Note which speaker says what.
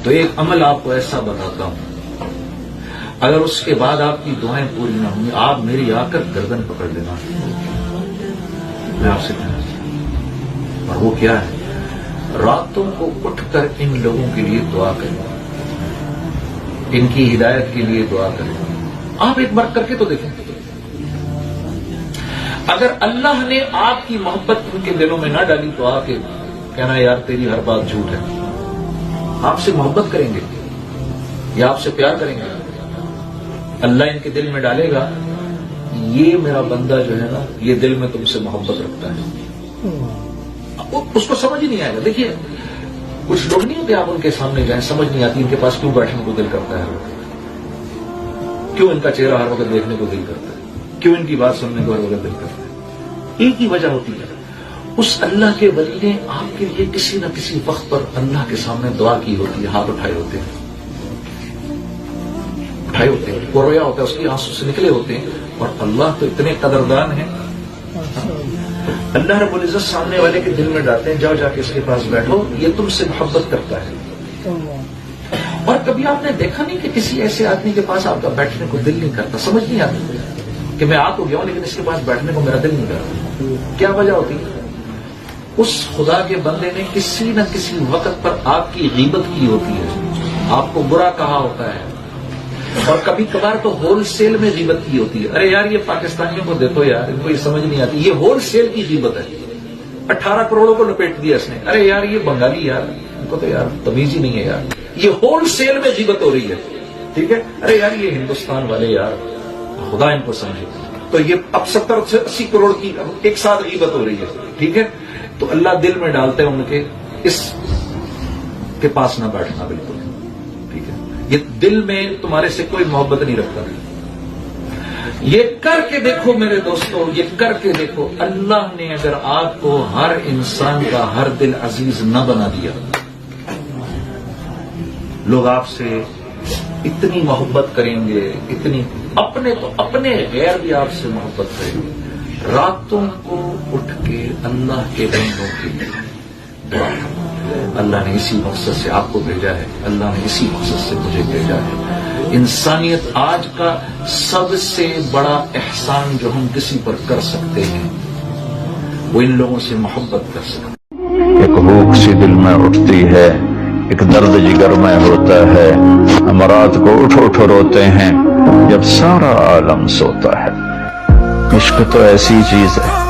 Speaker 1: تو ایک عمل آپ کو ایسا بتاتا ہوں، اگر اس کے بعد آپ کی دعائیں پوری نہ ہوں گی، آپ میری آ کر گردن پکڑ لینا، میں آپ سے کہنا چاہتا ہوں۔ اور وہ کیا ہے؟ راتوں کو اٹھ کر ان لوگوں کے لیے دعا کریں، ان کی ہدایت کے لیے دعا کریں۔ آپ ایک بار کر کے تو دیکھیں، اگر اللہ نے آپ کی محبت ان کے دلوں میں نہ ڈالی تو آپ کہنا یار تیری ہر بات جھوٹ ہے، آپ سے محبت کریں گے یا آپ سے پیار کریں گے؟ اللہ ان کے دل میں ڈالے گا یہ میرا بندہ جو ہے نا یہ دل میں تم سے محبت رکھتا ہے، اس کو سمجھ ہی نہیں آئے گا۔ دیکھیے کچھ لوگ نہیں ہوتے، آپ ان کے سامنے جائیں سمجھ نہیں آتی ان کے پاس کیوں بیٹھنے کو دل کرتا ہے، کیوں ان کا چہرہ ہر وقت دیکھنے کو دل کرتا ہے، کیوں ان کی بات سننے کو ہر وقت دل کرتا ہے۔ ایک ہی وجہ ہوتی ہے، اس اللہ کے ولی نے آپ کے لیے کسی نہ کسی وقت پر اللہ کے سامنے دعا کی ہوتی ہے، ہاتھ اٹھائے ہوتے ہیں، وہ رویا ہوتا ہے، اس کی آنسو سے نکلے ہوتے ہیں، اور اللہ تو اتنے قدردان ہیں، اللہ رب العزت سامنے والے کے دل میں ڈالتے ہیں جاؤ جا کے اس کے پاس بیٹھو، یہ تم سے محبت کرتا ہے۔ اور کبھی آپ نے دیکھا نہیں کہ کسی ایسے آدمی کے پاس آپ کا بیٹھنے کو دل نہیں کرتا، سمجھ نہیں آتی کہ میں آ تو گیا ہوں لیکن اس کے پاس بیٹھنے کو میرا دل نہیں کرتا؟ کیا وجہ ہوتی ہے؟ اس خدا کے بندے نے کسی نہ کسی وقت پر آپ کی غیبت کی ہوتی ہے، آپ کو برا کہا ہوتا ہے، اور کبھی کبھار تو ہول سیل میں غیبت کی ہوتی ہے۔ ارے یار یہ پاکستانیوں کو دیکھو یار، ان کو یہ سمجھ نہیں آتی، یہ ہول سیل کی غیبت ہے، 18 کروڑوں کو لپیٹ دیا اس نے۔ ارے یار یہ بنگالی یار، ان کو تو یار تمیز ہی نہیں ہے یار، یہ ہول سیل میں غیبت ہو رہی ہے، ٹھیک ہے۔ ارے یار یہ ہندوستان والے یار، خدا ان کو سمجھے، تو یہ اب 70 سے 80 کروڑ کی ایک ساتھ غیبت ہو رہی ہے، ٹھیک ہے۔ تو اللہ دل میں ڈالتے ہیں ان کے اس کے پاس نہ بیٹھنا، بالکل ٹھیک ہے، یہ دل میں تمہارے سے کوئی محبت نہیں رکھتا۔ یہ کر کے دیکھو میرے دوستو، یہ کر کے دیکھو، اللہ نے اگر آپ کو ہر انسان کا ہر دل عزیز نہ بنا دیا، لوگ آپ سے اتنی محبت کریں گے، اتنی اپنے تو اپنے غیر بھی آپ سے محبت کریں گے۔ راتوں کو اٹھ کے اللہ کے بندوں کے لیے دعا کرنا، اللہ نے اسی مقصد سے آپ کو بھیجا ہے، اللہ نے اسی مقصد سے مجھے بھیجا ہے۔ انسانیت آج کا سب سے بڑا احسان جو ہم کسی پر کر سکتے ہیں وہ ان لوگوں سے محبت کر سکتے ہیں۔
Speaker 2: ایک بھوک سی دل میں اٹھتی ہے، ایک درد جگر میں ہوتا ہے، ہم رات کو اٹھ اٹھ روتے ہیں جب سارا عالم سوتا ہے۔ عشق تو ایسی چیز ہے